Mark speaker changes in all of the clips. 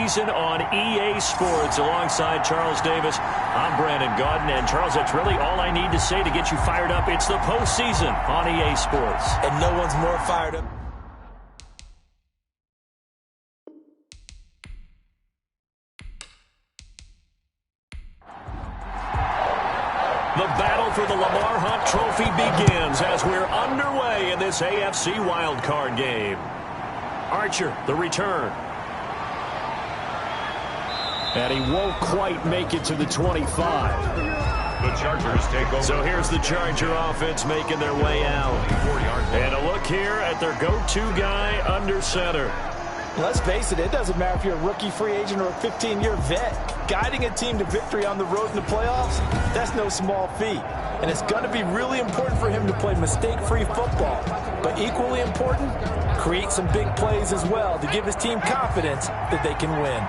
Speaker 1: postseason on EA Sports. Alongside Charles Davis, I'm Brandon Gaudin. And Charles, that's really all I need to say to get you fired up. It's the postseason on EA Sports.
Speaker 2: And no one's more fired up.
Speaker 1: The battle for the Lamar Hunt Trophy begins as we're underway in this AFC Wildcard game. Archer, the return. And he won't quite make it to the 25.
Speaker 3: The Chargers take over.
Speaker 1: So here's the Charger offense making their way out. And a look here at their go-to guy under center.
Speaker 2: Let's face it, it doesn't matter if you're a rookie free agent or a 15-year vet. Guiding a team to victory on the road in the playoffs, that's no small feat. And it's going to be really important for him to play mistake-free football. But equally important, create some big plays as well to give his team confidence that they can win.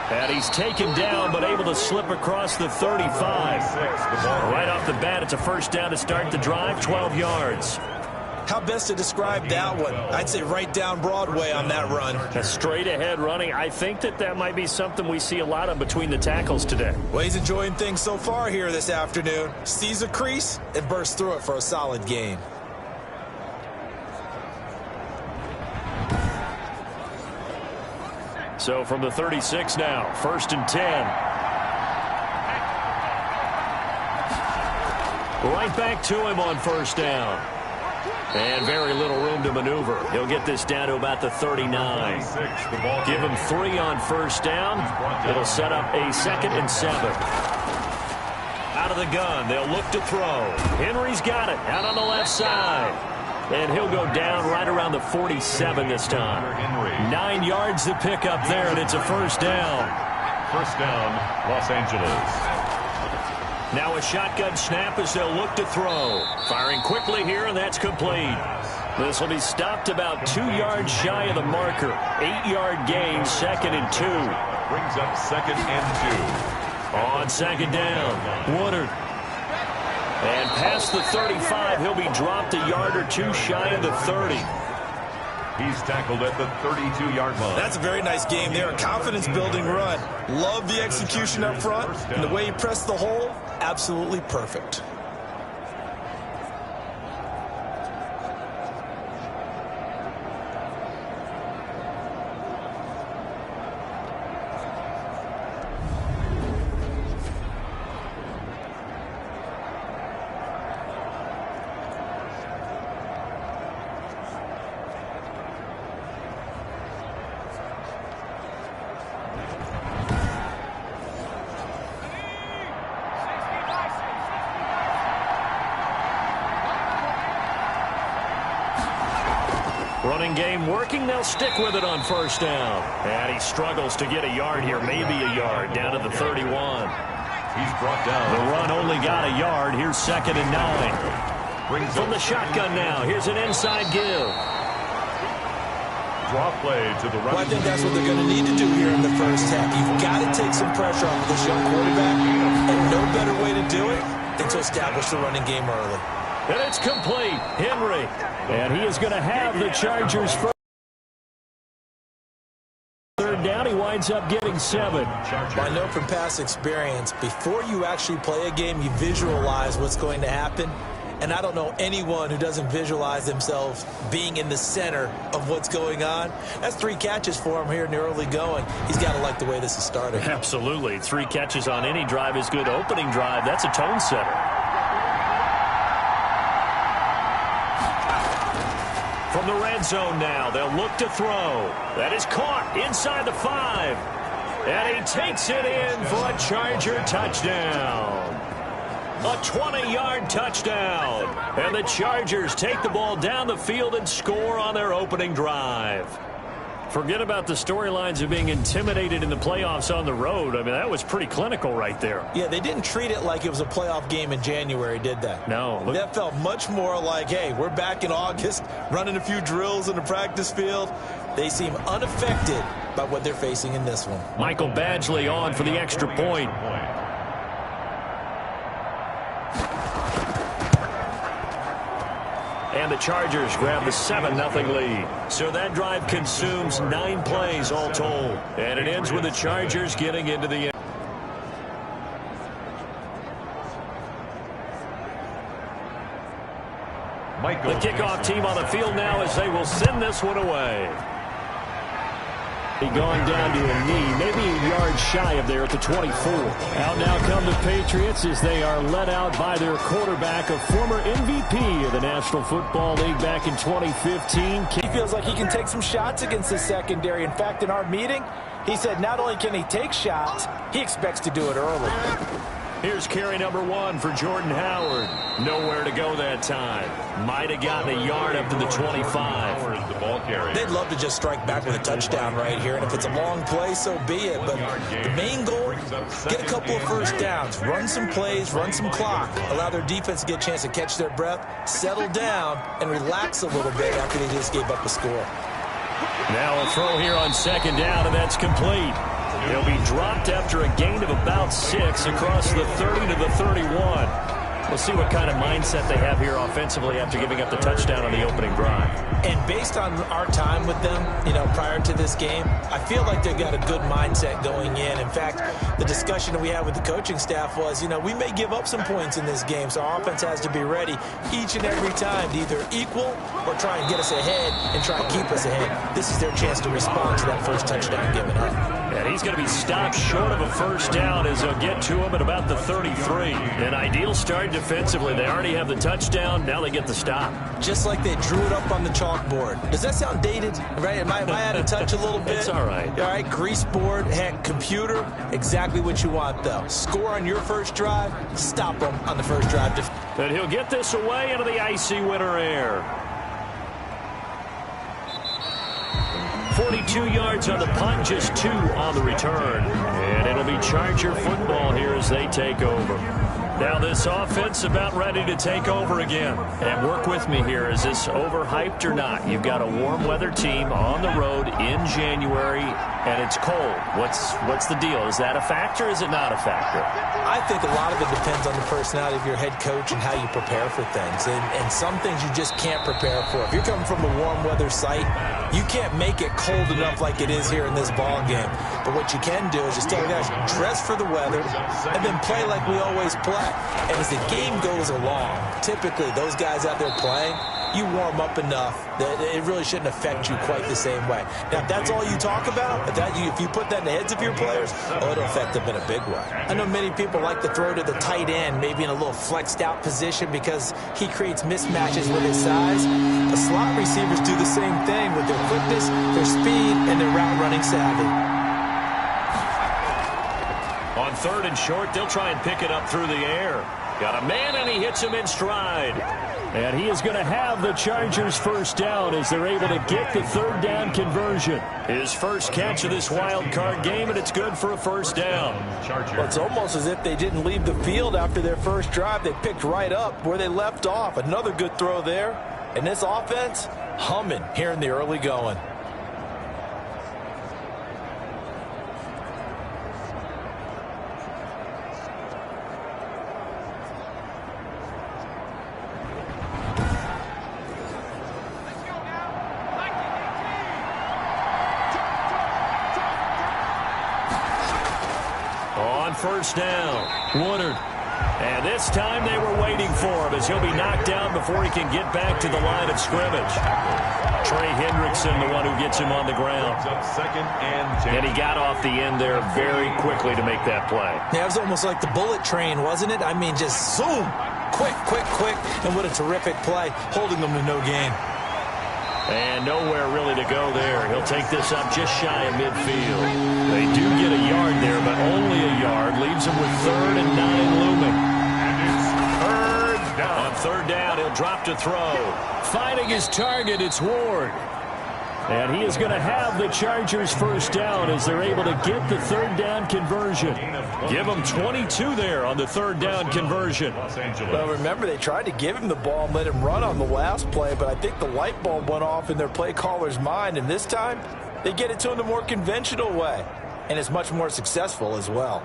Speaker 1: And he's taken down, but able to slip across the 35. Right off the bat, it's a first down to start the drive, 12 yards.
Speaker 2: How best to describe that one? I'd say right down Broadway on that run.
Speaker 1: A straight-ahead running. I think that might be something we see a lot of between the tackles today.
Speaker 2: Well, he's enjoying things so far here this afternoon. Sees a crease and bursts through it for a solid gain.
Speaker 1: So from the 36 now, 1st and 10. Right back to him on first down. And very little room to maneuver. He'll get this down to about the 39. Give him 3 on first down. It'll set up a 2nd and 7. Out of the gun, they'll look to throw. Henry's got it out on the left side. And he'll go down right around the 47 this time. 9 yards to pick up there, and it's a first down.
Speaker 3: First down, Los Angeles.
Speaker 1: Now a shotgun snap as they'll look to throw. Firing quickly here, and that's complete. This will be stopped about 2 yards shy of the marker. 8-yard gain, 2nd and 2.
Speaker 3: Brings up 2nd and 2.
Speaker 1: On 2nd down, Woodard. And past the 35, he'll be dropped a yard or 2 shy of the 30.
Speaker 3: He's tackled at the 32-yard line.
Speaker 2: That's a very nice game there. A confidence-building run. Love the execution up front. And the way he pressed the hole, absolutely perfect.
Speaker 1: Running game working. They'll stick with it on first down. And he struggles to get a yard here, maybe a yard, down to the 31.
Speaker 3: He's brought down.
Speaker 1: The run only got a yard. Here's 2nd and 9. From the shotgun now, here's an inside give.
Speaker 3: Draw play to the right.
Speaker 2: Well, I think that's what they're going to need to do here in the first half. You've got to take some pressure off of this young quarterback, and no better way to do it than to establish the running game early.
Speaker 1: And it's complete. Henry. And he is going to have the Chargers first. 3rd down, he winds up getting 7.
Speaker 2: I know from past experience, before you actually play a game, you visualize what's going to happen. And I don't know anyone who doesn't visualize themselves being in the center of what's going on. That's 3 catches for him here in the early going. He's got to like the way this is starting.
Speaker 1: Absolutely. 3 catches on any drive is good. Opening drive, that's a tone setter. From the red zone now, they'll look to throw. That is caught inside the 5. And he takes it in for a Charger touchdown. A 20-yard touchdown. And the Chargers take the ball down the field and score on their opening drive. Forget about the storylines of being intimidated in the playoffs on the road. I mean, that was pretty clinical right there.
Speaker 2: Yeah, they didn't treat it like it was a playoff game in January, did they?
Speaker 1: No.
Speaker 2: That felt much more like, hey, we're back in August, running a few drills in the practice field. They seem unaffected by what they're facing in this one.
Speaker 1: Michael Badgley on for the extra point. And the Chargers grab the 7-0 lead. So that drive consumes 9 plays all told. And it ends with the Chargers getting into the end. The kickoff team on the field now as they will send this one away. Going down to a knee, maybe a yard shy of there at the 24. Out now come the Patriots as they are led out by their quarterback, a former MVP of the National Football League back in 2015.
Speaker 2: He feels like he can take some shots against the secondary. In fact, in our meeting, he said not only can he take shots, he expects to do it early.
Speaker 1: Here's carry number 1 for Jordan Howard. Nowhere to go that time. Might have gotten a yard up to the 25.
Speaker 3: The ball carrier.
Speaker 2: They'd love to just strike back with a touchdown right here, and if it's a long play, so be it. But the main goal, get a couple of first downs, run some plays, run some clock, allow their defense to get a chance to catch their breath, settle down, and relax a little bit after they just gave up a score.
Speaker 1: Now a throw here on 2nd down, and that's complete. He'll be dropped after a gain of about 6 across the 30 to the 31. We'll see what kind of mindset they have here offensively after giving up the touchdown on the opening drive.
Speaker 2: And based on our time with them, prior to this game, I feel like they've got a good mindset going in. In fact, the discussion that we had with the coaching staff was, we may give up some points in this game, so our offense has to be ready each and every time to either equal or try and get us ahead and try and keep us ahead. This is their chance to respond to that first touchdown given up.
Speaker 1: And he's going to be stopped short of a first down as they'll get to him at about the 33. An ideal start defensively. They already have the touchdown. Now they get the stop.
Speaker 2: Just like they drew it up on the chalkboard. Does that sound dated? Right? Am I out of touch a little bit?
Speaker 1: It's all right.
Speaker 2: All right, grease board, heck, computer, exactly what you want, though. Score on your first drive, stop them on the first drive.
Speaker 1: But he'll get this away into the icy winter air. 42 yards on the punt, just 2 on the return. And it'll be Charger football here as they take over. Now this offense about ready to take over again. And work with me here. Is this overhyped or not? You've got a warm weather team on the road in January, and it's cold. What's the deal? Is that a factor or is it not a factor?
Speaker 2: I think a lot of it depends on the personality of your head coach and how you prepare for things. And some things you just can't prepare for. If you're coming from a warm weather site, you can't make it cold enough like it is here in this ball game. But what you can do is just tell guys, dress for the weather and then play like we always play. And as the game goes along, typically those guys out there playing, you warm up enough that it really shouldn't affect you quite the same way. Now, if that's all you talk about, if you put that in the heads of your players, it'll affect them in a big way. I know many people like to throw to the tight end, maybe in a little flexed out position because he creates mismatches with his size. The slot receivers do the same thing with their quickness, their speed, and their route running savvy.
Speaker 1: On 3rd and short, they'll try and pick it up through the air. Got a man, and he hits him in stride. And he is going to have the Chargers first down as they're able to get the 3rd down conversion. His first catch of this wild card game, and it's good for a first down.
Speaker 2: Well, it's almost as if they didn't leave the field after their first drive. They picked right up where they left off. Another good throw there. And this offense, humming here in the early going.
Speaker 1: First down, Woodard. And this time they were waiting for him as he'll be knocked down before he can get back to the line of scrimmage. Trey Hendrickson, the one who gets him on the ground. And he got off the end there very quickly to make that play.
Speaker 2: Yeah, it was almost like the bullet train, wasn't it? I mean, just zoom, quick, and what a terrific play, holding them to no gain.
Speaker 1: And nowhere really to go there. He'll take this up just shy of midfield. They do get a yard there, but only a yard. Leaves him with 3rd and 9 looming.
Speaker 3: And it's 3rd down.
Speaker 1: On 3rd down, he'll drop to throw. Finding his target, it's Ward. And he is going to have the Chargers first down as they're able to get the 3rd down conversion. Give him 22 there on the 3rd down conversion.
Speaker 2: Well, remember, they tried to give him the ball and let him run on the last play, but I think the light bulb went off in their play caller's mind, and this time they get it to him the more conventional way, and it's much more successful as well.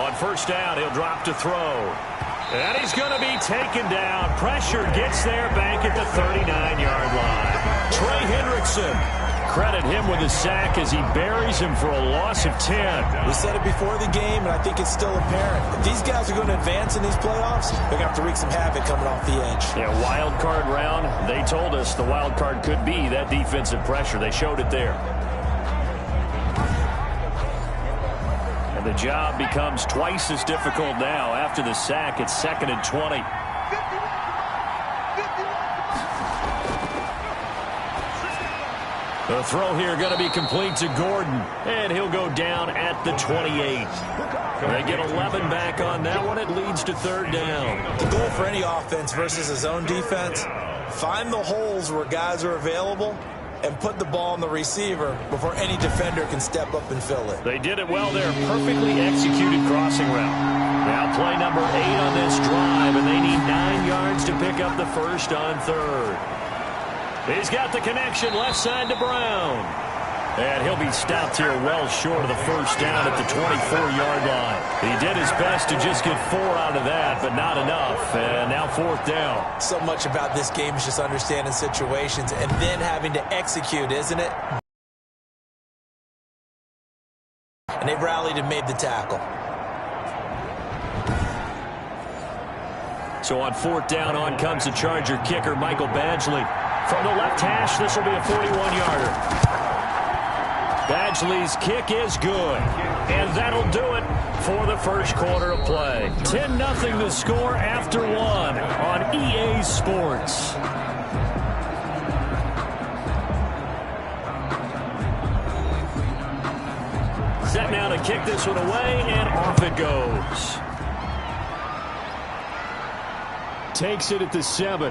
Speaker 1: On first down, he'll drop to throw. And he's going to be taken down. Pressure gets there back at the 39-yard line. Trey Hendrickson. Credit him with a sack as he buries him for a loss of 10.
Speaker 2: We said it before the game, and I think it's still apparent. If these guys are going to advance in these playoffs, they're going to have to wreak some havoc coming off the edge.
Speaker 1: Yeah, wild card round. They told us the wild card could be that defensive pressure. They showed it there. And the job becomes twice as difficult now after the sack. It's 2nd and 20. The throw here going to be complete to Gordon, and he'll go down at the 28. They get 11 back on that one. It leads to 3rd down.
Speaker 2: The goal for any offense versus his own defense, find the holes where guys are available and put the ball on the receiver before any defender can step up and fill it.
Speaker 1: They did it well there. Perfectly executed crossing route. Now play number 8 on this drive, and they need 9 yards to pick up the first on 3rd. He's got the connection left side to Brown. And he'll be stopped here well short of the first down at the 24-yard line. He did his best to just get 4 out of that, but not enough. And now 4th down.
Speaker 2: So much about this game is just understanding situations and then having to execute, isn't it? And they rallied and made the tackle.
Speaker 1: So on 4th down, on comes the Charger kicker, Michael Badgley. From the left hash, this will be a 41-yarder. Badgley's kick is good. And that'll do it for the first quarter of play. 10-0 the score after 1 on EA Sports. Set now to kick this one away, and off it goes. Takes it at the 7.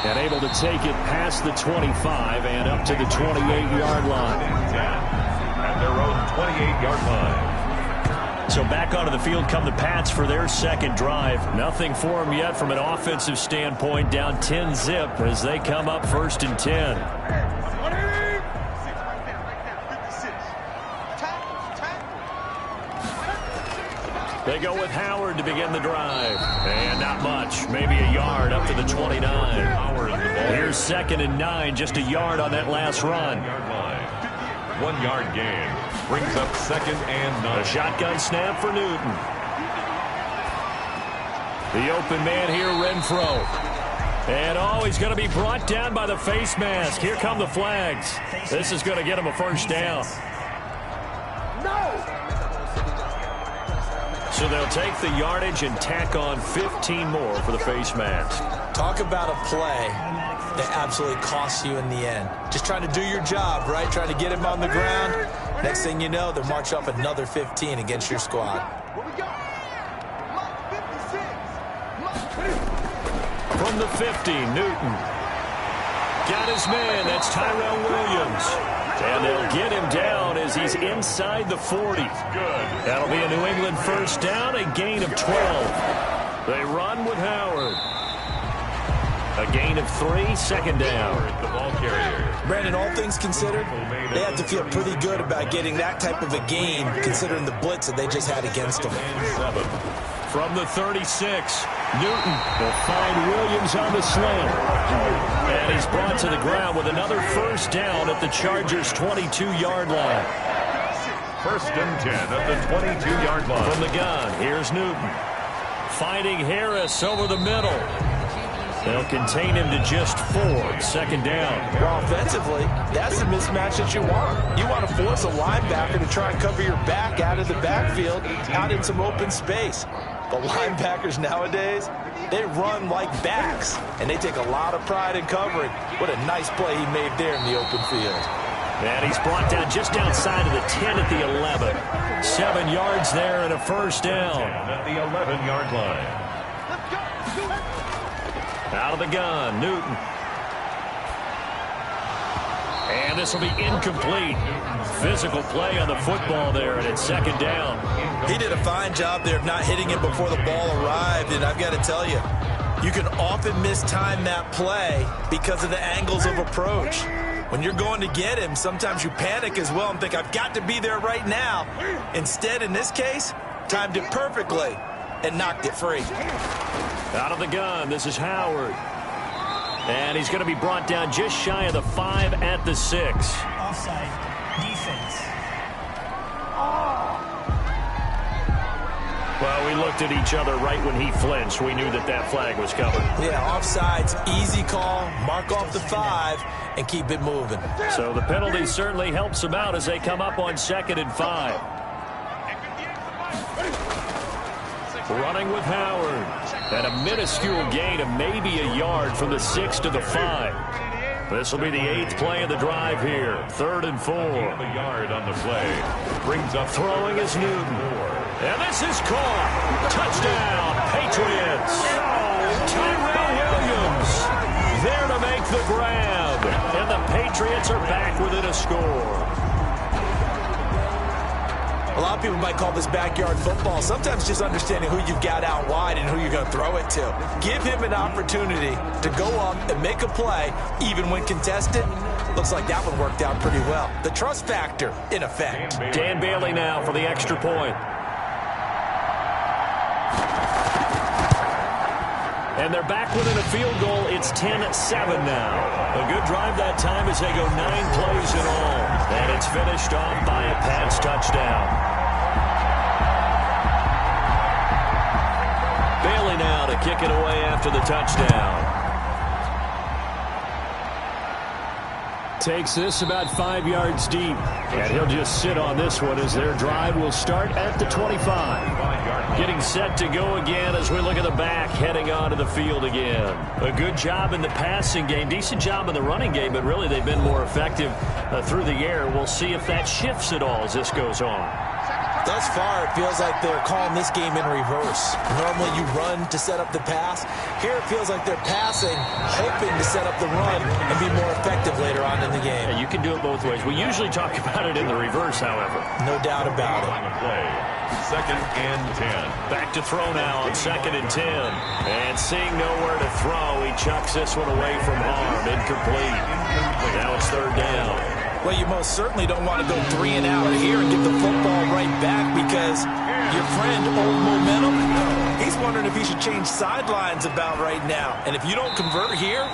Speaker 1: And able to take it past the 25 and up to the 28-yard line.
Speaker 3: At their own 28-yard line.
Speaker 1: So back onto the field come the Pats for their second drive. Nothing for them yet from an offensive standpoint. Down 10-zip as they come up 1st and 10. They go with Howard to begin the drive. And not much. Maybe a yard up to the 29. Here's 2nd and 9. Just a yard on that last run.
Speaker 3: 1-yard gain. Brings up 2nd and 9.
Speaker 1: A shotgun snap for Newton. The open man here, Renfro. And he's going to be brought down by the face mask. Here come the flags. This is going to get him a first down. So they'll take the yardage and tack on 15 more for the face mask.
Speaker 2: Talk about a play that absolutely costs you in the end. Just trying to do your job, right? Trying to get him on the ground. Next thing you know, they'll march up another 15 against your squad.
Speaker 1: From the 50, Newton. Got his man. That's Tyrell Williams. And they'll get him down as he's inside the 40. That'll be a New England first down, a gain of 12. They run with Howard. A gain of 3, 2nd down.
Speaker 3: The ball carrier.
Speaker 2: Brandon, all things considered, they have to feel pretty good about getting that type of a gain, considering the blitz that they just had against them.
Speaker 1: From the 36, Newton will find Williams on the slant. And he's brought to the ground with another first down at the Chargers' 22-yard line.
Speaker 3: 1st and 10 at the 22-yard line.
Speaker 1: From the gun, here's Newton. Finding Harris over the middle. They'll contain him to just 4, 2nd down.
Speaker 2: Well, offensively, that's the mismatch that you want. You want to force a linebacker to try and cover your back out of the backfield, out in some open space. But linebackers nowadays, they run like backs, and they take a lot of pride in covering. What a nice play he made there in the open field.
Speaker 1: And he's brought down just outside of the 10 at the 11. 7 yards there and a first down.
Speaker 3: At the 11-yard line.
Speaker 1: Out of the gun, Newton. And this will be incomplete. Physical play on the football there, and it's 2nd down.
Speaker 2: He did a fine job there of not hitting it before the ball arrived, and I've got to tell you, you can often mistime that play because of the angles of approach. When you're going to get him, sometimes you panic as well and think, I've got to be there right now. Instead, in this case, timed it perfectly and knocked it free.
Speaker 1: Out of the gun, this is Howard. And he's going to be brought down just shy of the 5 at the 6.
Speaker 4: Offside. Defense.
Speaker 1: Well, we looked at each other right when he flinched. We knew that that flag was coming.
Speaker 2: Yeah, offside's easy call. Mark off the 5 and keep it moving.
Speaker 1: So the penalty certainly helps him out as they come up on 2nd and 5. Running with Howard. And a minuscule gain of maybe a yard from the 6 to the 5. This will be the 8th play of the drive here. 3rd and 4.
Speaker 3: A yard on the play. Brings up
Speaker 1: Throwing is Newton. And this is caught. Touchdown, Patriots. Tyrell Williams there to make the grab. And the Patriots are back within a score.
Speaker 2: A lot of people might call this backyard football. Sometimes just understanding who you've got out wide and who you're going to throw it to. Give him an opportunity to go up and make a play, even when contested. Looks like that one worked out pretty well. The trust factor, in effect.
Speaker 1: Dan Bailey now for the extra point. And they're back within a field goal. It's 10-7 now. A good drive that time as they go 9 plays in all. And it's finished off by a Pats touchdown. Bailey now to kick it away after the touchdown. Takes this about 5 yards deep. And he'll just sit on this one as their drive will start at the 25. Getting set to go again as we look at the back, heading onto the field again. A good job in the passing game, decent job in the running game, but really they've been more effective through the air. We'll see if that shifts at all as this goes on.
Speaker 2: Thus far, it feels like they're calling this game in reverse. Normally you run to set up the pass. Here it feels like they're passing, hoping to set up the run and be more effective later on in the game.
Speaker 1: Yeah, you can do it both ways. We usually talk about it in the reverse, however.
Speaker 2: No doubt about it.
Speaker 3: 2nd and 10.
Speaker 1: Back to throw now on 2nd and 10. And seeing nowhere to throw, he chucks this one away from harm. Incomplete. Now it's 3rd down.
Speaker 2: Well, you most certainly don't want to go 3 and out here and get the football right back because your friend, Old Momentum, he's wondering if he should change sidelines about right now. And if you don't convert here,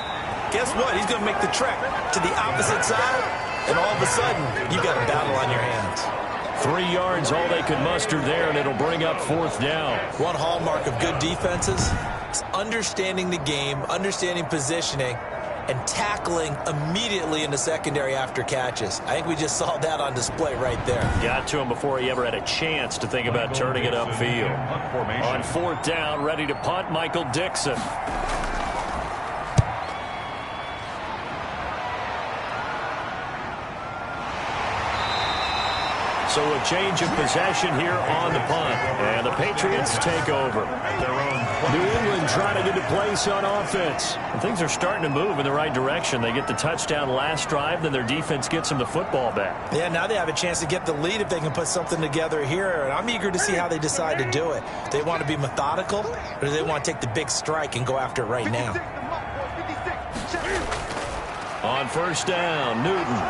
Speaker 2: guess what? He's going to make the trek to the opposite side, and all of a sudden, you got a battle on your hands.
Speaker 1: 3 yards, all they could muster there, and it'll bring up 4th down.
Speaker 2: One hallmark of good defenses is understanding the game, understanding positioning, and tackling immediately in the secondary after catches. I think we just saw that on display right there.
Speaker 1: Got to him before he ever had a chance to think about turning it upfield. On 4th down, ready to punt, Michael Dixon. So a change of possession here on the punt. And the Patriots take over. New England trying to get a place on offense. And things are starting to move in the right direction. They get the touchdown last drive, then their defense gets them the football back.
Speaker 2: Yeah, now they have a chance to get the lead if they can put something together here. And I'm eager to see how they decide to do it. Do they want to be methodical, or do they want to take the big strike and go after it right now?
Speaker 1: On 1st down, Newton.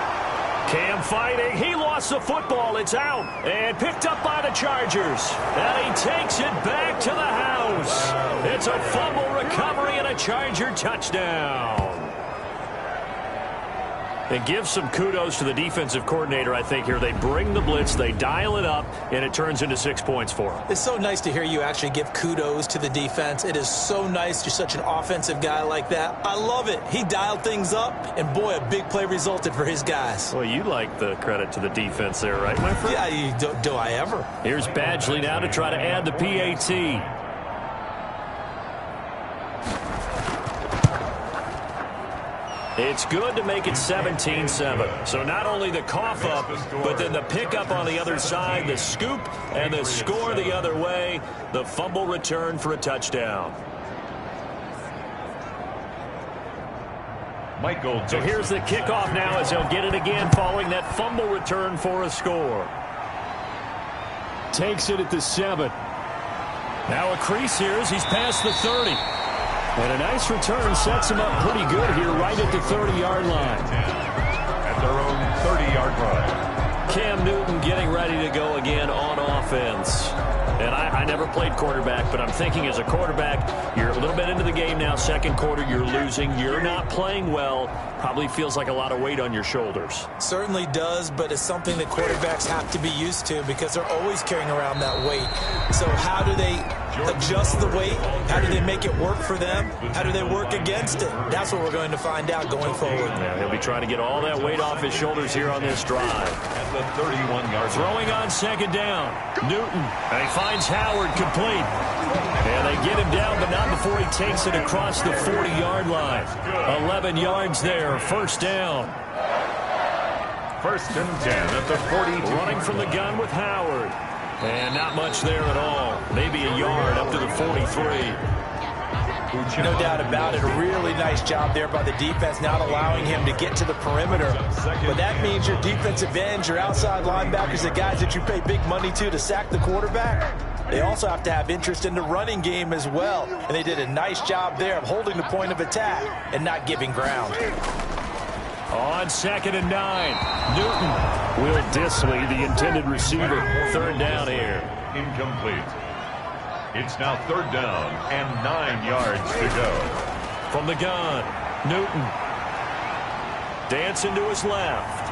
Speaker 1: Cam fighting. He lost the football. It's out. And picked up by the Chargers. And he takes it back to the house. It's a fumble recovery and a Charger touchdown. And give some kudos to the defensive coordinator, I think, here. They bring the blitz, they dial it up, and it turns into 6 points for them.
Speaker 2: It's so nice to hear you actually give kudos to the defense. It is so nice. You're such an offensive guy like that. I love it. He dialed things up, and boy, a big play resulted for his guys.
Speaker 1: Well, you like the credit to the defense there, right, my friend?
Speaker 2: Yeah, do I ever?
Speaker 1: Here's Badgley now to try to add the PAT. It's good to make it 17-7. So not only the cough up, but then the pickup on the other side, the scoop, and the score the other way. The fumble return for a touchdown. So here's the kickoff now as they'll get it again following that fumble return for a score. Takes it at the 7. Now a crease here as he's past the 30. And a nice return sets him up pretty good here right at the 30-yard line.
Speaker 3: 30-yard line.
Speaker 1: Cam Newton getting ready to go again on offense. And I never played quarterback, but I'm thinking as a quarterback, you're a little bit into the game now. Second quarter, you're losing. You're not playing well. Probably feels like a lot of weight on your shoulders.
Speaker 2: Certainly does, but it's something that quarterbacks have to be used to because they're always carrying around that weight. So how do they adjust the weight? How do they make it work for them? How do they work against it? That's what we're going to find out going forward.
Speaker 1: Yeah, he'll be trying to get all that weight off his shoulders here on this drive.
Speaker 3: At the 31-yard
Speaker 1: Throwing on second down. Newton. And he finds Howard complete. And they get him down, but not before he takes it across the 40-yard line. 11 yards there. First down.
Speaker 3: First and 10 at the 42.
Speaker 1: Running from the gun with Howard. And not much there at all. Maybe a yard up to the 43.
Speaker 2: No doubt about it. A really nice job there by the defense, not allowing him to get to the perimeter. But that means your defensive ends, your outside linebackers, the guys that you pay big money to sack the quarterback, they also have to have interest in the running game as well. And they did a nice job there of holding the point of attack and not giving ground.
Speaker 1: On second and 9, Newton. Will Dissly, the intended receiver. Third down here.
Speaker 3: Incomplete. It's now third down and 9 yards to go.
Speaker 1: From the gun, Newton. Dancing to his left.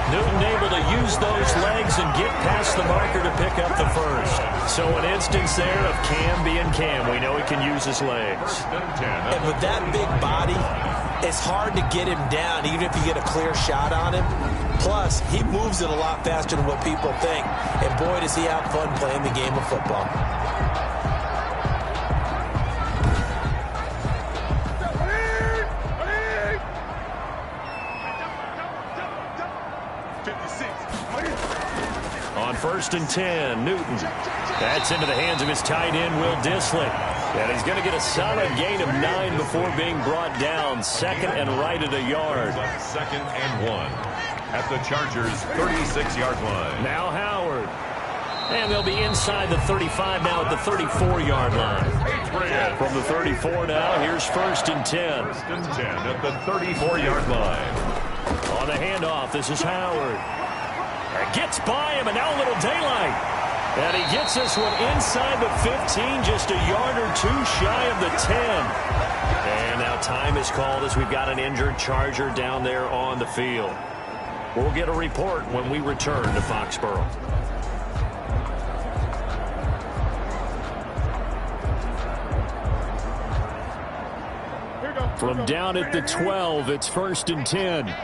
Speaker 1: Newton able to use those legs and get past the marker to pick up the first. So an instance there of Cam being Cam. We know he can use his legs.
Speaker 2: And with that big body, it's hard to get him down, even if you get a clear shot on him. Plus, he moves it a lot faster than what people think. And boy, does he have fun playing the game of football.
Speaker 1: On first and 10, Newton. That's into the hands of his tight end, Will Dissly. And he's going to get a solid gain of 9 before being brought down. Second and right at a yard.
Speaker 3: Second and 1 at the Chargers' 36-yard line.
Speaker 1: Now Howard. And they'll be inside the 35 now at the 34-yard line. From the 34 now, here's first and 10.
Speaker 3: First and 10 at the 34-yard line.
Speaker 1: On the handoff, this is Howard. Gets by him, and now a little daylight. And he gets this one inside the 15, just a yard or two shy of the 10. And now time is called as we've got an injured Charger down there on the field. We'll get a report when we return to Foxborough. From down at the 12, it's first and 10.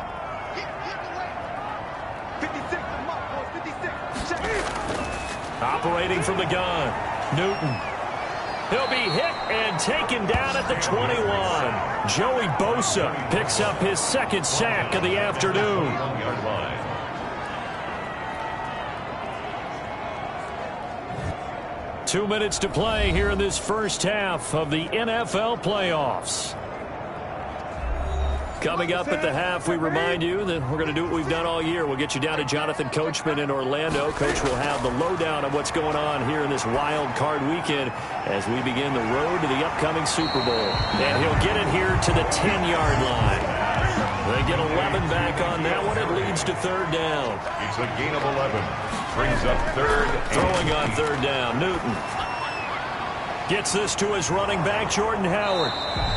Speaker 1: Operating from the gun, Newton. He'll be hit and taken down at the 21. Joey Bosa picks up his second sack of the afternoon.
Speaker 3: 1-yard line.
Speaker 1: Two minutes to play here in this first half of the NFL playoffs. Coming up at the half, we remind you that we're going to do what we've done all year. We'll get you down to Jonathan Coachman in Orlando. Coach will have the lowdown of what's going on here in this wild card weekend as we begin the road to the upcoming Super Bowl. And he'll get it here to the 10-yard line. They get 11 back on that one. It leads to third down.
Speaker 3: It's a gain of 11. Brings up third.
Speaker 1: Throwing on third down, Newton. Gets this to his running back, Jordan Howard.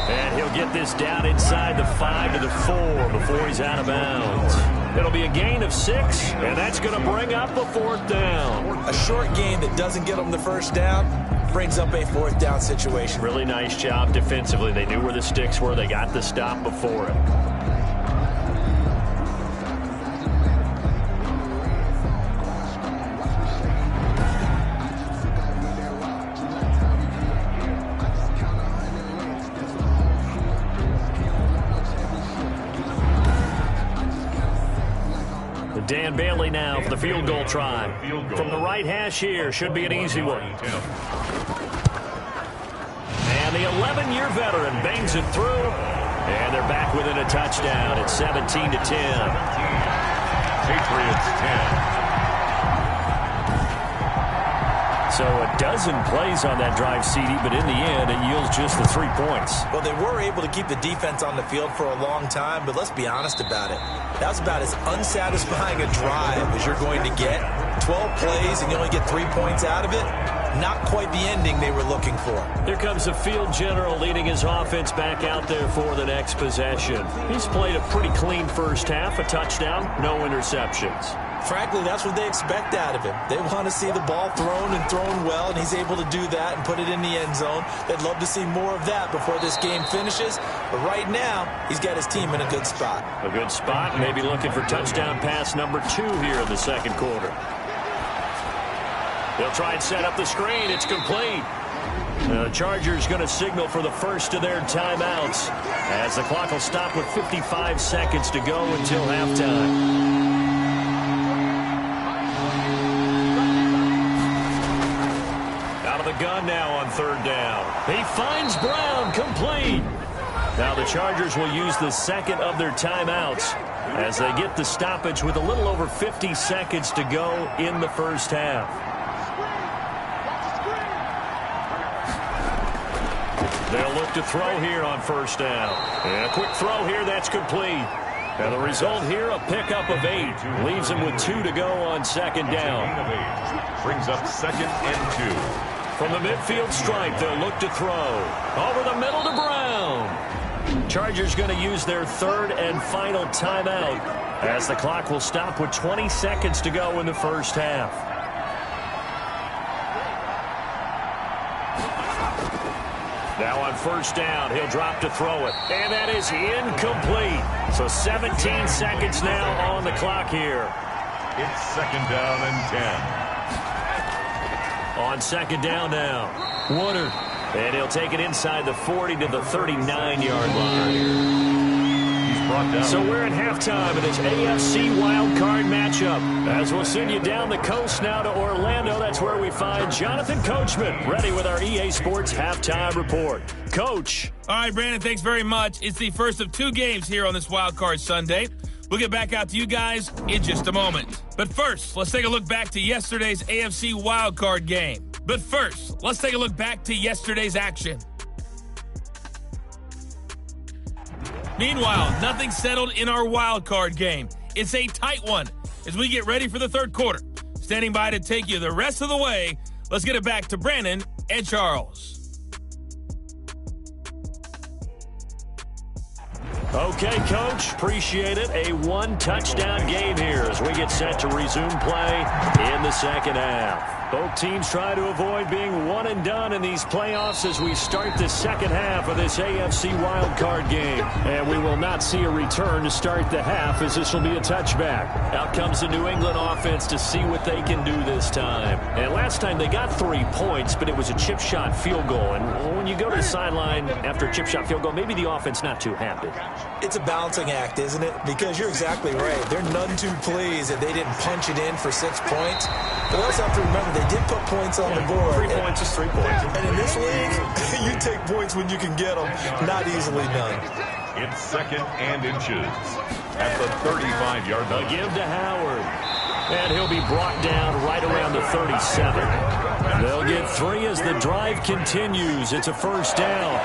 Speaker 1: And he'll get this down inside the 5 to the 4 before he's out of bounds. It'll be a gain of 6, and that's going to bring up a fourth down.
Speaker 2: A short gain that doesn't get them the first down brings up a fourth down situation.
Speaker 1: Really nice job defensively. They knew where the sticks were. They got the stop before it. Dan Bailey now for the field goal try. From the right hash here, should be an easy one. And the 11-year veteran bangs it through. And they're back within a touchdown. It's 17 to 10.
Speaker 3: Patriots 10.
Speaker 1: So a dozen plays on that drive, CD, but in the end, it yields just the 3 points.
Speaker 2: Well, they were able to keep the defense on the field for a long time, but let's be honest about it. That was about as unsatisfying a drive as you're going to get. 12 plays and you only get 3 points out of it. Not quite the ending they were looking for.
Speaker 1: Here comes the field general leading his offense back out there for the next possession. He's played a pretty clean first half, a touchdown, no interceptions.
Speaker 2: Frankly, that's what they expect out of him. They want to see the ball thrown and thrown well, and he's able to do that and put it in the end zone. They'd love to see more of that before this game finishes. But right now, he's got his team in a good spot.
Speaker 1: A good spot, maybe looking for touchdown pass number 2 here in the second quarter. They'll try and set up the screen. It's complete. The Chargers going to signal for the first of their timeouts as the clock will stop with 55 seconds to go until halftime. Out of the gun now on third down. He finds Brown, complete. Now the Chargers will use the second of their timeouts as they get the stoppage with a little over 50 seconds to go in the first half. They'll look to throw here on first down. And a quick throw here, that's complete. And the result here, a pickup of 8. Leaves him with 2 to go on second down.
Speaker 3: Brings up second and 2.
Speaker 1: From the midfield stripe, they'll look to throw. Over the middle to Brown. Chargers going to use their third and final timeout as the clock will stop with 20 seconds to go in the first half. Now on first down, he'll drop to throw it. And that is incomplete. So 17 seconds now on the clock here.
Speaker 3: It's second down and 10.
Speaker 1: On second down now, Woodard. And he'll take it inside the 40 to the 39-yard line. So we're at halftime of this AFC Wildcard matchup. As we'll send you down the coast now to Orlando, that's where we find Jonathan Coachman, ready with our EA Sports Halftime Report. Coach.
Speaker 5: All right, Brandon, thanks very much. It's the first of 2 games here on this Wildcard Sunday. We'll get back out to you guys in just a moment. But first, let's take a look back to yesterday's AFC Wildcard game. But first, let's take a look back to yesterday's action. Meanwhile, nothing settled in our wild card game. It's a tight one as we get ready for the third quarter. Standing by to take you the rest of the way, let's get it back to Brandon and Charles.
Speaker 1: Okay, Coach. Appreciate it. A 1-touchdown game here as we get set to resume play in the second half. Both teams try to avoid being one and done in these playoffs as we start the second half of this AFC wildcard game. And we will not see a return to start the half as this will be a touchback. Out comes the New England offense to see what they can do this time. And last time they got 3 points, but it was a chip shot field goal. And when you go to the sideline after a chip shot field goal, maybe the offense not too happy.
Speaker 2: It's a balancing act, isn't it? Because you're exactly right. They're none too pleased that they didn't punch it in for 6 points. But also have to remember, they did put points on the board.
Speaker 1: 3 points is 3 points.
Speaker 2: And in this league, you take points when you can get them. Not easily done.
Speaker 3: It's second and inches at the 35-yard line.
Speaker 1: A give to Howard. And he'll be brought down right around the 37. They'll get 3 as the drive continues. It's a first down.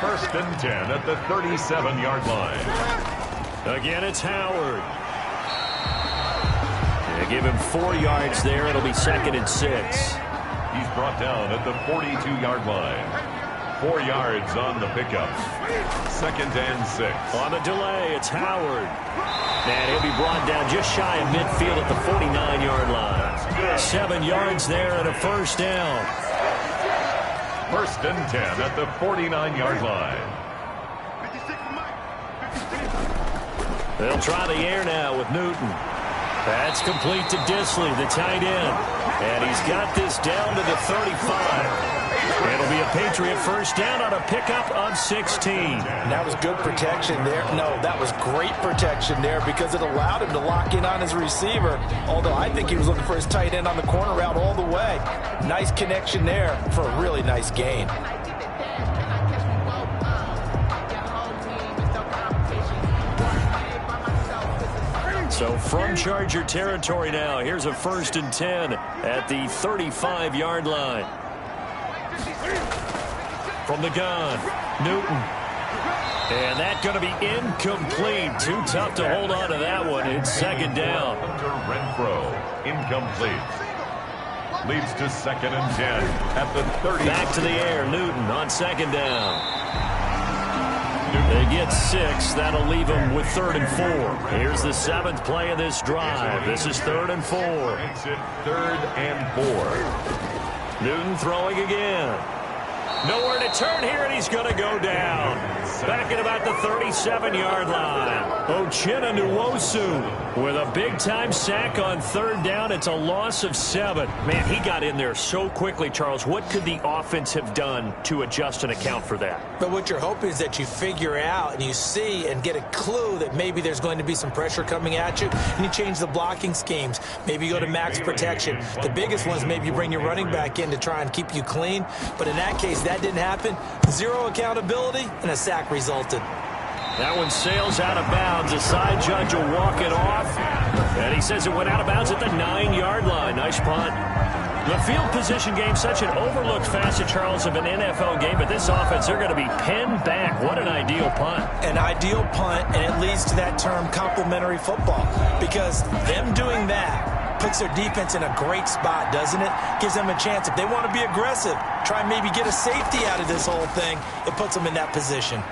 Speaker 3: First and 10 at the 37-yard line.
Speaker 1: Again, it's Howard. They give him 4 yards there. It'll be second and 6.
Speaker 3: He's brought down at the 42-yard line. 4 yards on the pickup. Second and 6.
Speaker 1: On the delay, it's Howard. And he'll be brought down just shy of midfield at the 49-yard line. 7 yards there and a first down.
Speaker 3: First and 10 at the 49-yard line.
Speaker 1: They'll try the air now with Newton. That's complete to Disley, the tight end. And he's got this down to the 35. It'll be a Patriot first down on a pickup of 16.
Speaker 2: And that was good protection there. No, that was great protection there because it allowed him to lock in on his receiver. Although I think he was looking for his tight end on the corner route all the way. Nice connection there for a really nice gain.
Speaker 1: So from Charger territory now, here's a 1st and 10 at the 35-yard line. From the gun, Newton. And that's going to be incomplete. Too tough to hold on to that one. It's 2nd down.
Speaker 3: Renfro, incomplete. Leads to 2nd and 10 at the 30.
Speaker 1: Back to the air, Newton on 2nd down. They get 6. That'll leave them with 3rd and 4. Here's the 7th play of this drive. This is 3rd and 4.
Speaker 3: Makes it 3rd and 4.
Speaker 1: Newton throwing again. Nowhere to turn here, and he's going to go down. Back at about the 37-yard line. Uchenna Nwosu with a big-time sack on 3rd down. It's a loss of 7. Man, he got in there so quickly, Charles. What could the offense have done to adjust and account for that?
Speaker 2: But what you're hoping is that you figure out and you see and get a clue that maybe there's going to be some pressure coming at you, and you change the blocking schemes. Maybe you go to max protection. The biggest one is maybe you bring your running back in to try and keep you clean. But in that case, that didn't happen. 0 accountability, and a sack resulted.
Speaker 1: That one sails out of bounds. The side judge will walk it off. And he says it went out of bounds at the 9-yard line. Nice punt. The field position game, such an overlooked facet, Charles, of an NFL game. But this offense, they're going to be pinned back. What an ideal punt.
Speaker 2: An ideal punt, and it leads to that term complementary football. Because them doing that puts their defense in a great spot, doesn't it? Gives them a chance. If they want to be aggressive, try and maybe get a safety out of this whole thing, it puts them in that position.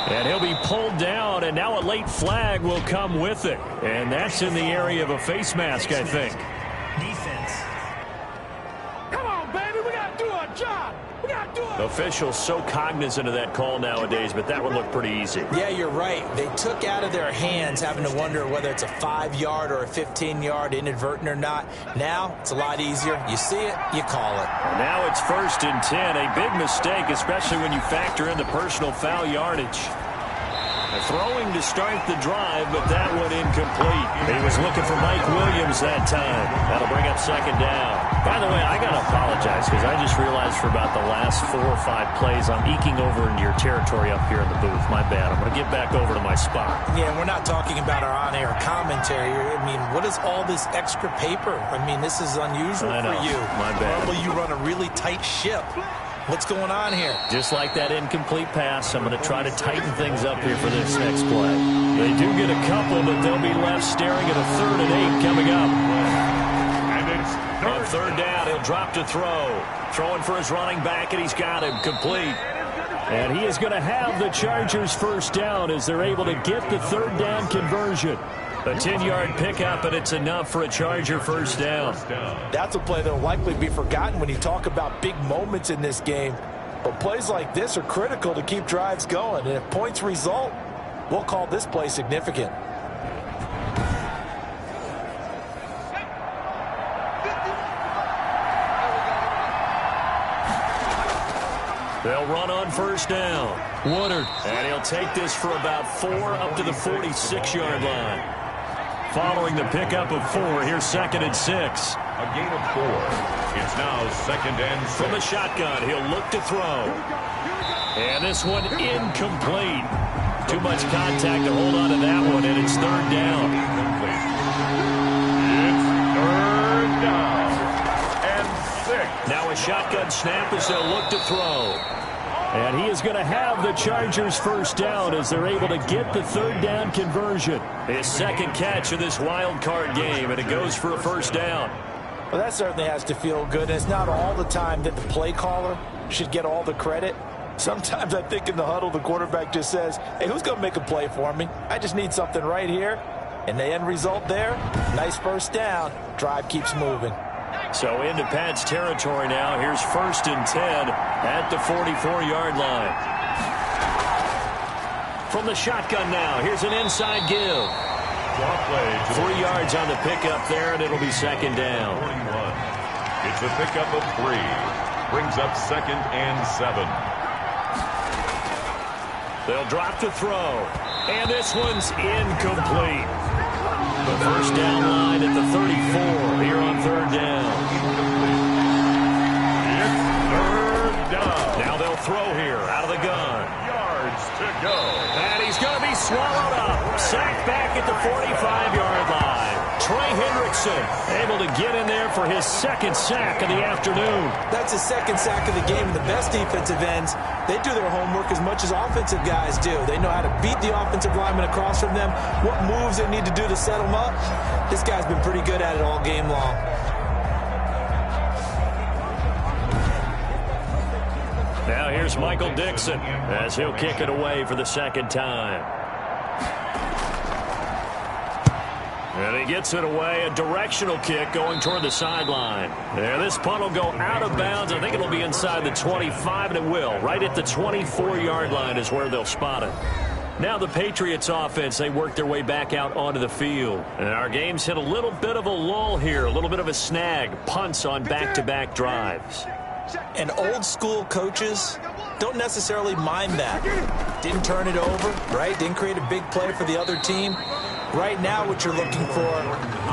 Speaker 1: And he'll be pulled down, and now a late flag will come with it. And that's in the area of a face mask, I think.
Speaker 4: Defense.
Speaker 6: Come on, baby, we got to do our job. We got to do it.
Speaker 1: Officials so cognizant of that call nowadays, but that would look pretty easy.
Speaker 2: Yeah, you're right. They took out of their hands having to wonder whether it's a 5-yard or a 15-yard, inadvertent or not. Now, it's a lot easier. You see it, you call it.
Speaker 1: Now it's 1st and 10. A big mistake, especially when you factor in the personal foul yardage. Throwing to start the drive, but that one incomplete. He was looking for Mike Williams that time. That'll bring up 2nd down. By the way, I got to apologize because I just realized for about the last 4 or 5 plays, I'm eking over into your territory up here in the booth. My bad. I'm going to get back over to my spot.
Speaker 2: Yeah, we're not talking about our on-air commentary. I mean, what is all this extra paper? I mean, this is unusual for you.
Speaker 1: My bad.
Speaker 2: Normally you run a really tight ship. What's going on here?
Speaker 1: Just like that incomplete pass, I'm going to try to tighten things up here for this next play. They do get a couple, but they'll be left staring at a 3rd and 8 coming up.
Speaker 3: And it's
Speaker 1: On 3rd down, he'll drop to throw. Throwing for his running back, and he's got him complete. And he is going to have the Chargers 1st down as they're able to get the 3rd down conversion. A 10-yard pickup, and it's enough for a Charger 1st down.
Speaker 2: That's a play that will likely be forgotten when you talk about big moments in this game. But plays like this are critical to keep drives going. And if points result, we'll call this play significant.
Speaker 1: They'll run on 1st down. Woodard. And he'll take this for about 4 up to the 46-yard line. Following the pickup of 4, here's 2nd and 6.
Speaker 3: a gain of 4. It's now 2nd and 6.
Speaker 1: From the shotgun, he'll look to throw. And this one incomplete. Too much contact to hold on to that one, and it's 3rd down.
Speaker 3: It's 3rd down and 6.
Speaker 1: Now a shotgun snap as they'll look to throw. And he is going to have the Chargers 1st down as they're able to get the 3rd down conversion. His 2nd catch of this wild card game, and it goes for a 1st down.
Speaker 2: Well, that certainly has to feel good. And it's not all the time that the play caller should get all the credit. Sometimes I think in the huddle, the quarterback just says, hey, who's going to make a play for me? I just need something right here. And the end result there, nice 1st down. Drive keeps moving.
Speaker 1: So into Pat's territory now. Here's 1st and 10 at the 44-yard line. From the shotgun now, here's an inside give. 3 yards on the pickup there, and it'll be 2nd down.
Speaker 3: 41. It's a pickup of 3. Brings up 2nd and 7.
Speaker 1: They'll drop to throw. And this one's incomplete. The 1st down line at the 34 here on 3rd down.
Speaker 3: It's 3rd down.
Speaker 1: Now they'll throw here out of the gun.
Speaker 3: Yards to go.
Speaker 1: And he's going to be swallowed up. Sacked back at the 45-yard line. Trey Hendrickson able to get in there for his second sack of the afternoon.
Speaker 2: That's his second sack of the game. And the best defensive ends, they do their homework as much as offensive guys do. They know how to beat the offensive lineman across from them, what moves they need to do to set them up. This guy's been pretty good at it all game long.
Speaker 1: Now here's Michael Dixon as he'll kick it away for the second time. And he gets it away, a directional kick going toward the sideline. There, this punt will go out of bounds. I think it'll be inside the 25, and it will. Right at the 24-yard line is where they'll spot it. Now the Patriots offense, they work their way back out onto the field. And our game's hit a little bit of a lull here, a little bit of a snag. Punts on back-to-back drives.
Speaker 2: And old-school coaches don't necessarily mind that. Didn't turn it over, right? Didn't create a big play for the other team. Right now what you're looking for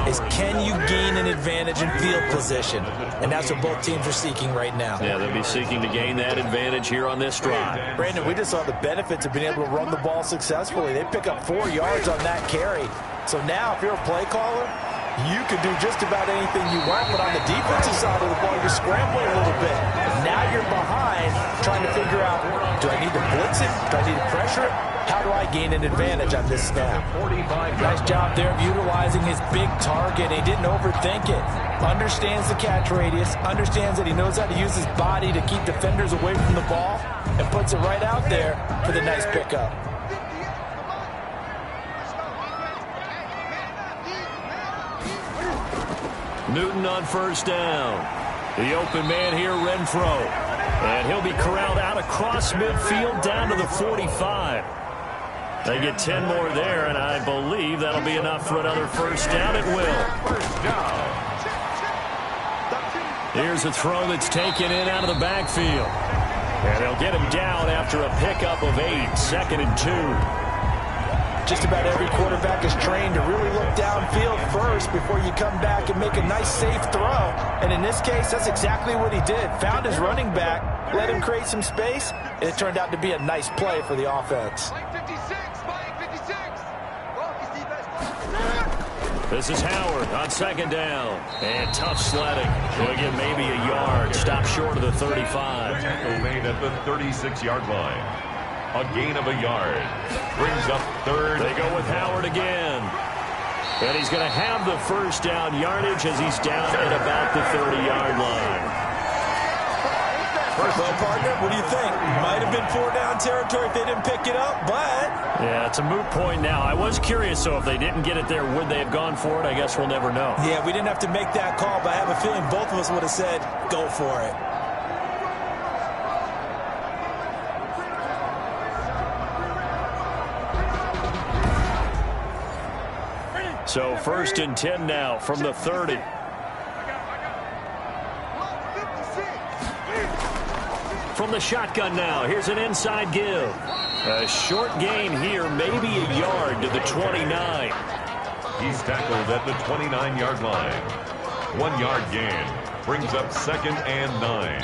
Speaker 2: is, can you gain an advantage in field position? And that's what both teams are seeking right now.
Speaker 1: Yeah, they'll be seeking to gain that advantage here on this drive.
Speaker 2: Brandon, we just saw the benefits of being able to run the ball successfully. They pick up 4 yards on that carry. So now if you're a play caller, you can do just about anything you want, but on the defensive side of the ball, you're scrambling a little bit. Now you're behind trying to figure out, do I need to blitz it? Do I need to pressure it? How do I gain an advantage on this snap? Nice job there of utilizing his big target. He didn't overthink it. Understands the catch radius. Understands that he knows how to use his body to keep defenders away from the ball. And puts it right out there for the nice pickup.
Speaker 1: Newton on first down. The open man here, Renfro. And he'll be corralled out across midfield down to the 45. They get 10 more there, and I believe that'll be enough for another first down. It will. Here's a throw that's taken in out of the backfield. And they'll get him down after a pickup of 8, 2nd and 2.
Speaker 2: Just about every quarterback is trained to really look downfield first before you come back and make a nice, safe throw. And in this case, that's exactly what he did. Found his running back, let him create some space, and it turned out to be a nice play for the offense.
Speaker 1: This is Howard on second down. And tough sledding. He'll get maybe a yard. Stop short of the 35.
Speaker 3: Tackle made at the 36-yard line. A gain of a yard. Brings up third.
Speaker 1: They go with Howard again. And he's going to have the first down yardage as he's down at about the 30-yard line.
Speaker 2: Well, partner, what do you think? Might have been 4-down territory if they didn't pick it up, but...
Speaker 1: Yeah, it's a moot point now. I was curious, so if they didn't get it there, would they have gone for it? I guess we'll never know.
Speaker 2: Yeah, we didn't have to make that call, but I have a feeling both of us would have said, go for it.
Speaker 1: So 1st and 10 now from the 30. From the shotgun now, here's an inside give. A short gain here, maybe a yard to the 29.
Speaker 3: He's tackled at the 29-yard line. 1 yard gain. Brings up 2nd and 9.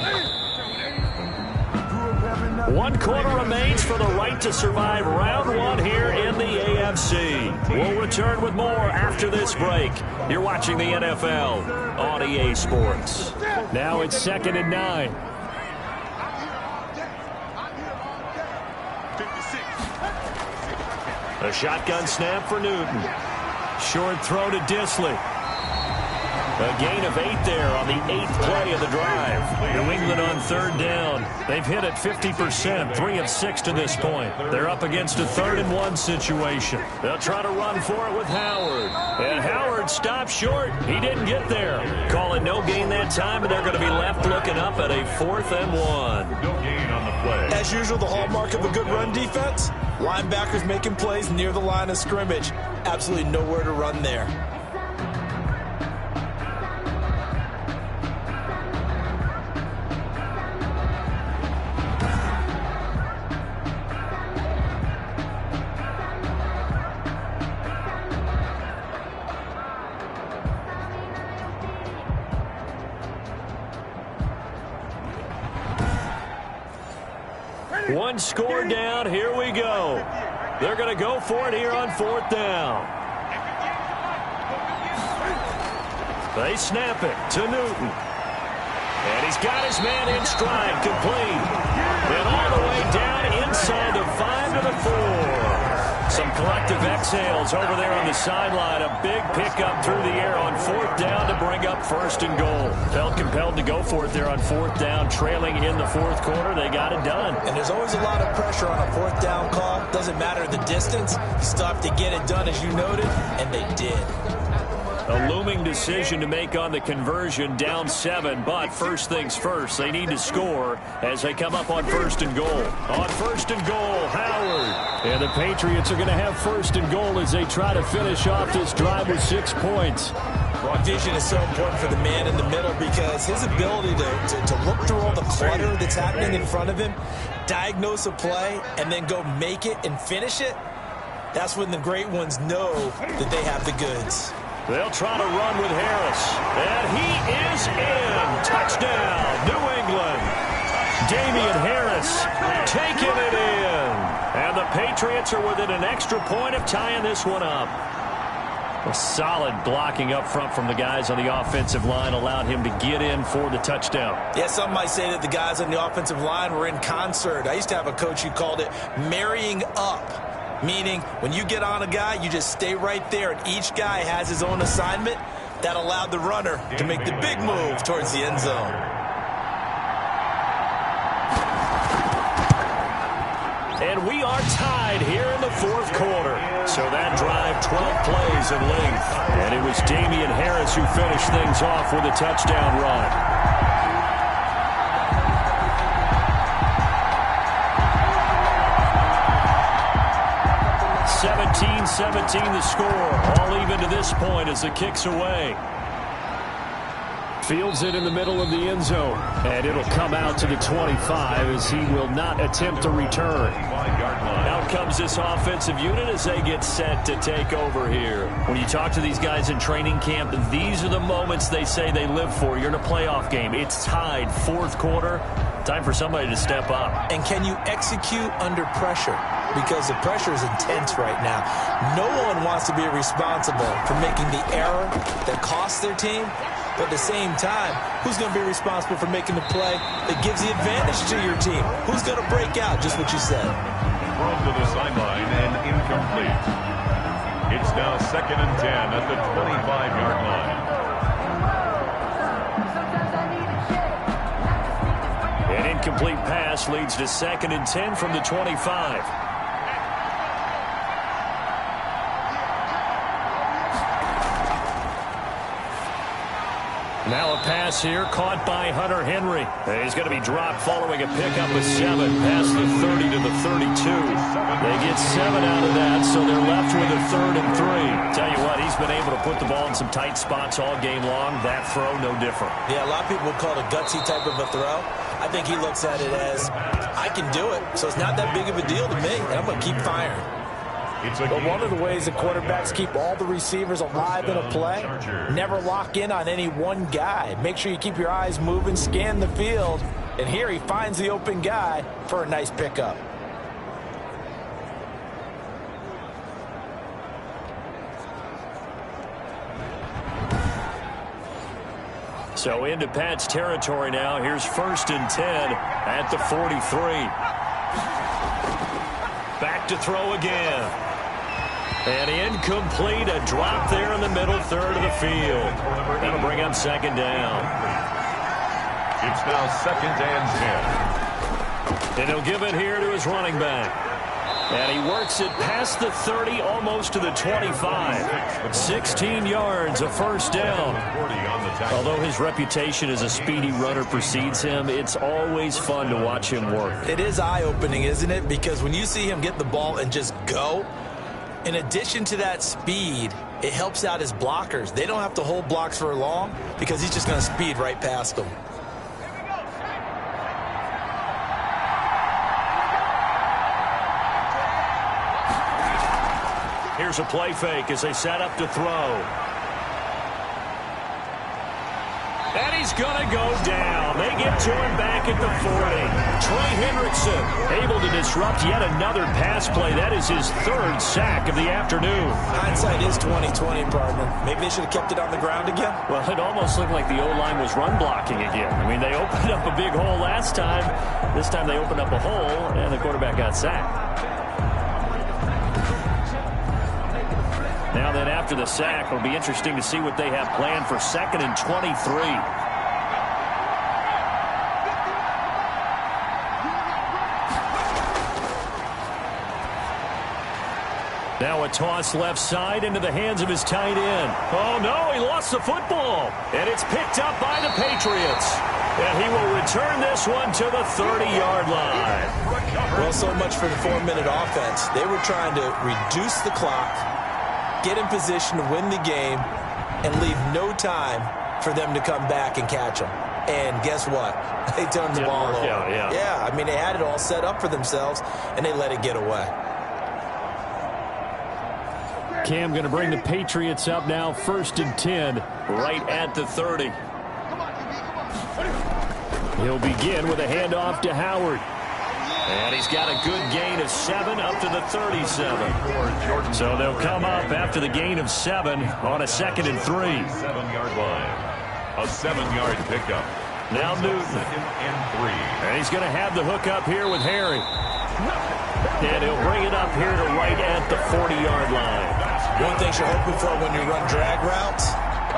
Speaker 1: 1 quarter remains for the right to survive round 1 here in the AFC. We'll return with more after this break. You're watching the NFL on EA Sports. Now it's 2nd and 9. A shotgun snap for Newton. Short throw to Disley. A gain of 8 there on the 8th play of the drive. New England on 3rd down. They've hit it 50%, 3 of 6 to this point. They're up against a 3rd and 1 situation. They'll try to run for it with Howard. And Howard stopped short. He didn't get there. Call it no gain that time, and they're going to be left looking up at a 4th and 1.
Speaker 3: No gain on the play.
Speaker 2: As usual, the hallmark of a good run defense, linebackers making plays near the line of scrimmage. Absolutely nowhere to run there.
Speaker 1: One score down. Here we go. They're going to go for it here on 4th down. They snap it to Newton. And he's got his man in stride, complete. And all the way down inside the 5 to the 4. Some collective exhales over there on the sideline. A big pickup through the air on 4th down to bring up 1st and goal. Felt compelled to go for it there on 4th down, trailing in the 4th quarter. They got it done.
Speaker 2: And there's always a lot of pressure on a 4th down call. Doesn't matter the distance. You still have to get it done, as you noted, and they did.
Speaker 1: A looming decision to make on the conversion, down 7, but first things first, they need to score as they come up on 1st and goal. On 1st and goal, Howard. And the Patriots are going to have 1st and goal as they try to finish off this drive with 6 points.
Speaker 2: Vision is so important for the man in the middle because his ability to look through all the clutter that's happening in front of him, diagnose a play, and then go make it and finish it, that's when the great ones know that they have the goods.
Speaker 1: They'll try to run with Harris. And he is in. Touchdown, New England. Damian Harris taking it in. And the Patriots are within an extra point of tying this one up. A solid blocking up front from the guys on the offensive line allowed him to get in for the touchdown.
Speaker 2: Yeah, some might say that the guys on the offensive line were in concert. I used to have a coach who called it marrying up. Meaning, when you get on a guy, you just stay right there, and each guy has his own assignment. That allowed the runner to make the big move towards the end zone.
Speaker 1: And we are tied here in the 4th quarter. So that drive, 12 plays in length. And it was Damian Harris who finished things off with a touchdown run. 17-17 the score. All even to this point as the kick's away. Fields it in the middle of the end zone. And it'll come out to the 25 as he will not attempt to return. Out comes this offensive unit as they get set to take over here. When you talk to these guys in training camp, these are the moments they say they live for. You're in a playoff game. It's tied, 4th quarter. Time for somebody to step up.
Speaker 2: And can you execute under pressure? Because the pressure is intense right now. No one wants to be responsible for making the error that costs their team. But at the same time, who's going to be responsible for making the play that gives the advantage to your team? Who's going to break out, just what you said?
Speaker 3: Thrown to the sideline and incomplete. It's now 2nd and 10 at the 25-yard line.
Speaker 1: An incomplete pass leads to 2nd and 10 from the 25. Now a pass here caught by Hunter Henry. He's going to be dropped following a pickup of 7 past the 30 to the 32. They get 7 out of that, so they're left with a 3rd and 3. Tell you what, he's been able to put the ball in some tight spots all game long. That throw, no different.
Speaker 2: Yeah, a lot of people would call it a gutsy type of a throw. I think he looks at it as, I can do it, so it's not that big of a deal to me, and I'm going to keep firing.
Speaker 6: But one of the ways the quarterbacks keep all the receivers alive in a play, never lock in on any one guy. Make sure you keep your eyes moving, scan the field, and here he finds the open guy for a nice pickup.
Speaker 1: So into Pat's territory now. Here's 1st and 10 at the 43. Back to throw again. And incomplete, a drop there in the middle 3rd of the field. That'll bring up 2nd down.
Speaker 3: It's now 2nd and 10.
Speaker 1: And he'll give it here to his running back. And he works it past the 30, almost to the 25. 16 yards, a 1st down. Although his reputation as a speedy runner precedes him, it's always fun to watch him work.
Speaker 2: It is eye-opening, isn't it? Because when you see him get the ball and just go, in addition to that speed, it helps out his blockers. They don't have to hold blocks for long because he's just going to speed right past them.
Speaker 1: Here's a play fake as they set up to throw. And he's going to go down. They get to him back at the 40. Trey Hendrickson able to disrupt yet another pass play. That is his third sack of the afternoon.
Speaker 6: Hindsight is 20/20, partner. Maybe they should have kept it on the ground again.
Speaker 1: Well, it almost looked like the O-line was run blocking again. I mean, they opened up a big hole last time. This time they opened up a hole, and the quarterback got sacked. Now then, after the sack, it'll be interesting to see what they have planned for 2nd and 23. Now a toss left side into the hands of his tight end. Oh, no, he lost the football. And it's picked up by the Patriots. And he will return this one to the 30-yard line.
Speaker 6: Well, so much for the 4-minute offense. They were trying to reduce the clock, get in position to win the game, and leave no time for them to come back and catch them. And guess what? They turned the ball over. Yeah, I mean, they had it all set up for themselves, and they let it get away.
Speaker 1: Cam going to bring the Patriots up now, 1st and 10, right at the 30. He'll begin with a handoff to Howard. And he's got a good gain of 7 up to the 37. So they'll come up after the gain of 7 on a 2nd and 3.
Speaker 3: 7-yard line. A 7-yard pickup.
Speaker 1: Now Newton.
Speaker 3: 2nd and 3.
Speaker 1: And he's going to have the hook up here with Harry. And he'll bring it up here to right at the 40-yard line.
Speaker 6: One thing you're hoping for when you run drag routes,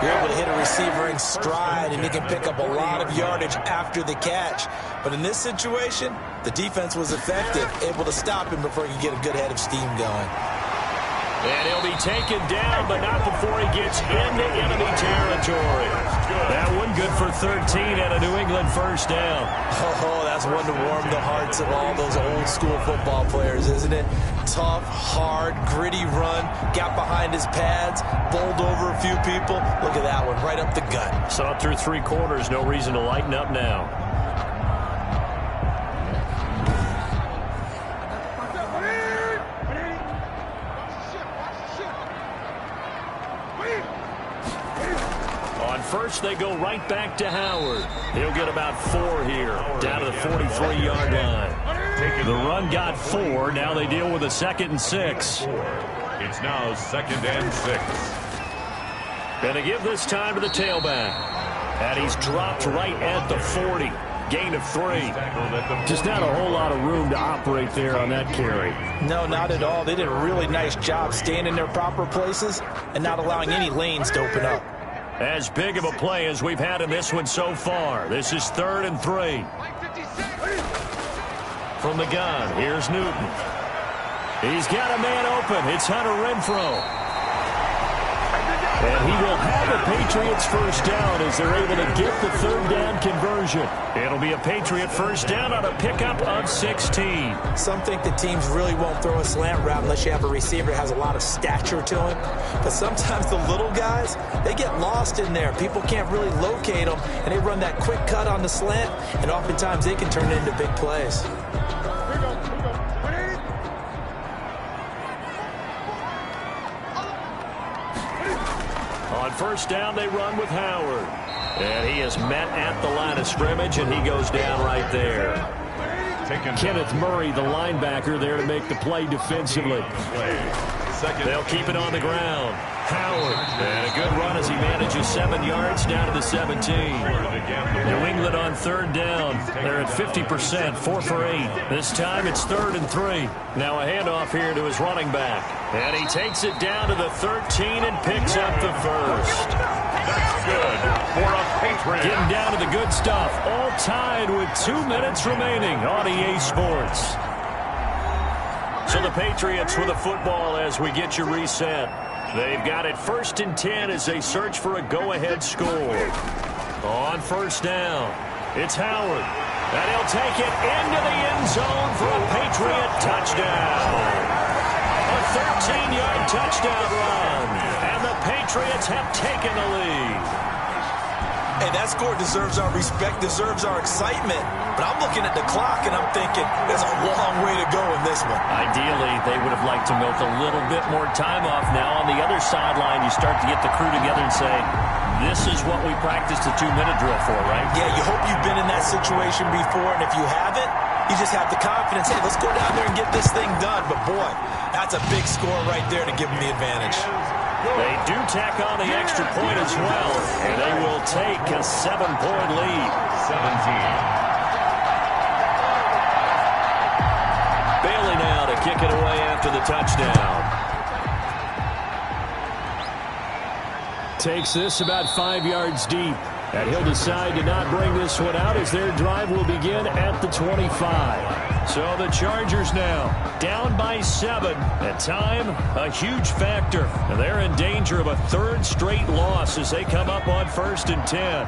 Speaker 6: you're able to hit a receiver in stride, and he can pick up a lot of yardage after the catch. But in this situation, the defense was effective, able to stop him before he could get a good head of steam going.
Speaker 1: And he'll be taken down, but not before he gets into enemy territory. That one good for 13 and a New England first down.
Speaker 6: Oh, that's one to warm the hearts of all those old-school football players, isn't it? Tough, hard, gritty run, got behind his pads, bowled over a few people. Look at that one, right up the gut.
Speaker 1: Saw it through 3 quarters, no reason to lighten up now. First, they go right back to Howard. He'll get about 4 here, down to the 43-yard line. The run got 4. Now they deal with a 2nd and 6.
Speaker 3: It's now 2nd and 6.
Speaker 1: Going to give this time to the tailback. And he's dropped right at the 40. Gain of 3. Just not a whole lot of room to operate there on that carry.
Speaker 6: No, not at all. They did a really nice job staying in their proper places and not allowing any lanes to open up.
Speaker 1: As big of a play as we've had in this one so far. This is 3rd and 3. From the gun, here's Newton. He's got a man open. It's Hunter Renfrow. And he will have a Patriots first down as they're able to get the 3rd down conversion. It'll be a Patriot first down on a pickup of 16.
Speaker 6: Some think the teams really won't throw a slant route unless you have a receiver that has a lot of stature to him. But sometimes the little guys, they get lost in there. People can't really locate them, and they run that quick cut on the slant, and oftentimes they can turn it into big plays.
Speaker 1: On first down, they run with Howard. And he is met at the line of scrimmage, and he goes down right there. Kenneth Murray, the linebacker, there to make the play defensively. They'll keep it on the ground. Howard, and a good run as he manages 7 yards down to the 17. New England on 3rd down. They're at 50%, 4 for 8. This time it's 3rd and 3. Now a handoff here to his running back. And he takes it down to the 13 and picks up the first.
Speaker 3: That's good for a Patriot.
Speaker 1: Getting down to the good stuff. All tied with 2 minutes remaining on EA Sports. So the Patriots with the football as we get you reset. They've got it 1st and 10 as they search for a go-ahead score. On first down, it's Howard. And he'll take it into the end zone for a Patriot touchdown. A 13-yard touchdown run. And the Patriots have taken the lead.
Speaker 6: Hey, that score deserves our respect, deserves our excitement. But I'm looking at the clock, and I'm thinking there's a long way to go in this one.
Speaker 1: Ideally, they would have liked to milk a little bit more time off. Now, on the other sideline, you start to get the crew together and say, This is what we practiced a 2-minute drill for, right?
Speaker 2: Yeah, you hope you've been in that situation before, and if you haven't, you just have the confidence, hey, let's go down there and get this thing done. But, boy, that's a big score right there to give them the advantage.
Speaker 1: They do tack on the extra point as well, and they will take a 7-point lead.
Speaker 3: 17.
Speaker 1: Bailey now to kick it away after the touchdown. Takes this about 5 yards deep. And he'll decide to not bring this one out as their drive will begin at the 25. So the Chargers now down by 7. At time, a huge factor. And they're in danger of a 3rd straight loss as they come up on 1st and 10.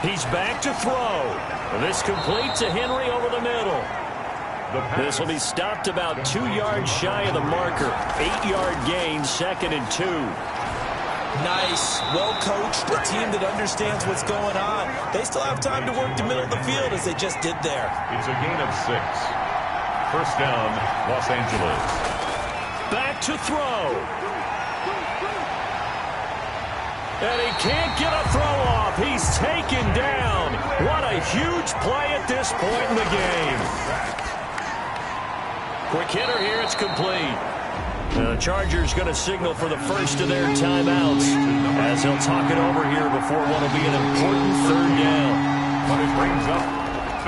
Speaker 1: He's back to throw. This complete to Henry over the middle. This will be stopped about 2 yards shy of the marker. 8-yard gain, 2nd and 2.
Speaker 2: Nice, well-coached, a team that understands what's going on. They still have time to work the middle of the field as they just did there.
Speaker 3: It's a gain of 6. 1st down, Los Angeles.
Speaker 1: Back to throw. And he can't get a throw off. He's taken down. What a huge play at this point in the game. Quick hitter here, it's complete. The Chargers going to signal for the first of their timeouts as he'll talk it over here before what will be an important 3rd down.
Speaker 3: But it brings up.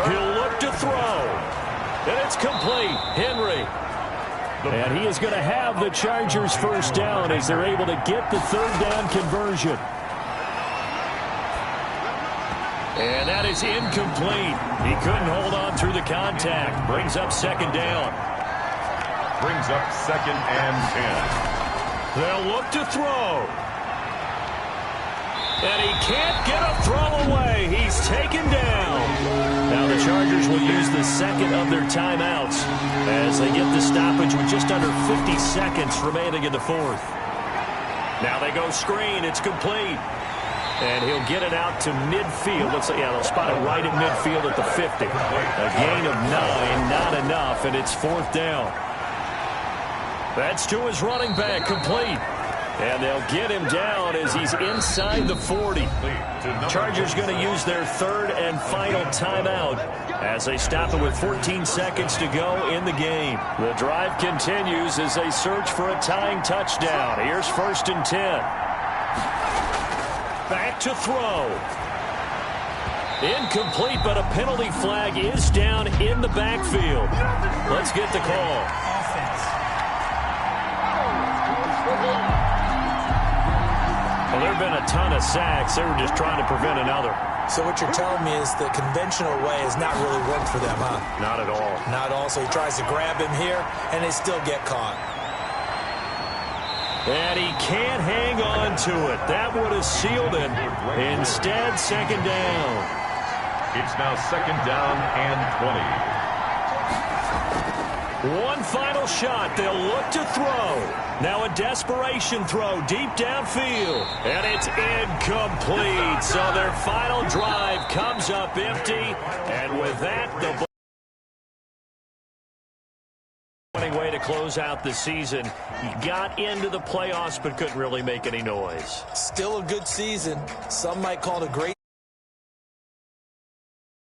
Speaker 1: He'll look to throw. And it's complete. Henry. And he is going to have the Chargers 1st down as they're able to get the 3rd down conversion. And that is incomplete. He couldn't hold on through the contact. Brings up 2nd down.
Speaker 3: Brings up 2nd and 10.
Speaker 1: They'll look to throw. And he can't get a throw away. He's taken down. Now the Chargers will use the 2nd of their timeouts as they get the stoppage with just under 50 seconds remaining in the 4th. Now they go screen. It's complete. And he'll get it out to midfield. They'll spot it right at midfield at the 50. A gain of 9, not enough, and it's 4th down. That's to his running back, complete. And they'll get him down as he's inside the 40. Chargers going to use their 3rd and final timeout as they stop it with 14 seconds to go in the game. The drive continues as they search for a tying touchdown. Here's 1st and 10. Back to throw. Incomplete, but a penalty flag is down in the backfield. Let's get the call.
Speaker 4: Offense.
Speaker 1: Well, there have been a ton of sacks. They were just trying to prevent another.
Speaker 2: So what you're telling me is the conventional way has not really worked for them, huh?
Speaker 1: Not at all.
Speaker 2: Not all. So he tries to grab him here, and they still get caught.
Speaker 1: And he can't hang on to it. That would have sealed it. Instead, 2nd down.
Speaker 3: It's now 2nd down and 20.
Speaker 1: One final shot. They'll look to throw. Now a desperation throw deep downfield. And it's incomplete. So their final drive comes up empty. And with that, the way to close out the season. He got into the playoffs but couldn't really make any noise.
Speaker 2: Still a good season. Some might call it a great